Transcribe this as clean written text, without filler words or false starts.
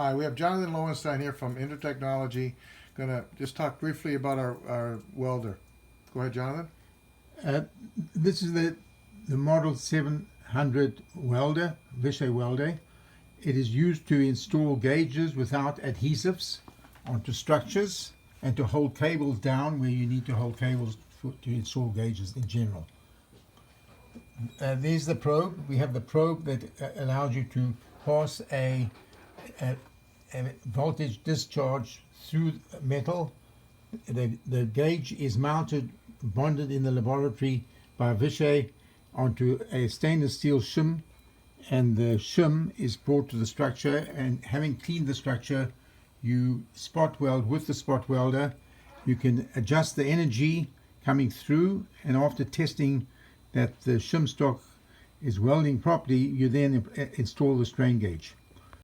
Hi, we have Jonathan Lowenstein here from Intertechnology. Gonna just talk briefly about our welder. Go ahead, Jonathan. Uh, this is the Model 700 welder, Vishay welder. It is used to install gauges without adhesives onto structures and to hold cables down where you need to hold cables to install gauges in general. There's the probe. We have the probe that allows you to pass a voltage discharge through metal. The gauge is mounted, bonded in the laboratory by Vishay onto a stainless steel shim, and the shim is brought to the structure, and having cleaned the structure, you spot weld with the spot welder. You can adjust the energy coming through, and after testing that the shim stock is welding properly, you then install the strain gauge.